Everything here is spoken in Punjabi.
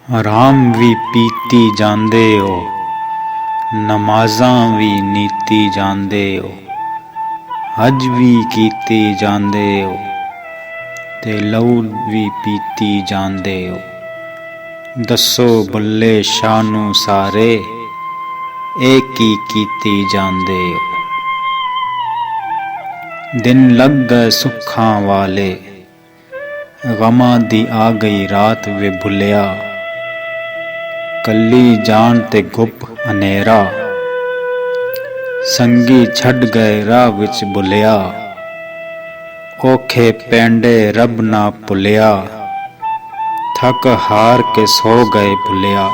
ਹਰਾਮ ਵੀ ਪੀਤੀ ਜਾਂਦੇ ਹੋ, ਨਮਾਜ਼ਾਂ ਵੀ ਨੀਤੀ ਜਾਂਦੇ ਹੋ, ਹਜ ਵੀ ਕੀਤੀ ਜਾਂਦੇ ਹੋ ਤੇ ਲਹੂ ਵੀ ਪੀਤੀ ਜਾਂਦੇ ਹੋ। ਦੱਸੋ ਬੱਲੇ ਸ਼ਾਹ ਨੂੰ ਸਾਰੇ, ਇਹ ਕੀ ਕੀਤੀ ਜਾਂਦੇ ਹੋ। ਦਿਨ ਲੱਗ ਗਏ ਸੁੱਖਾਂ ਵਾਲੇ, ਗਮਾਂ ਦੀ ਆ ਗਈ ਰਾਤ ਵੇ ਭੁੱਲਿਆ। ਕੱਲੀ ਜਾਣ ਤੇ ਗੁੱਪ ਹਨੇਰਾ, ਸੰਗੀ ਛੱਡ ਗਏ ਰਾਹ ਵਿੱਚ ਭੁੱਲਿਆ। ਔਖੇ ਪੈਂਡੇ ਰੱਬ ਨਾ ਭੁੱਲਿਆ, ਥੱਕ ਹਾਰ ਕੇ ਸੋ ਗਏ ਭੁੱਲਿਆ।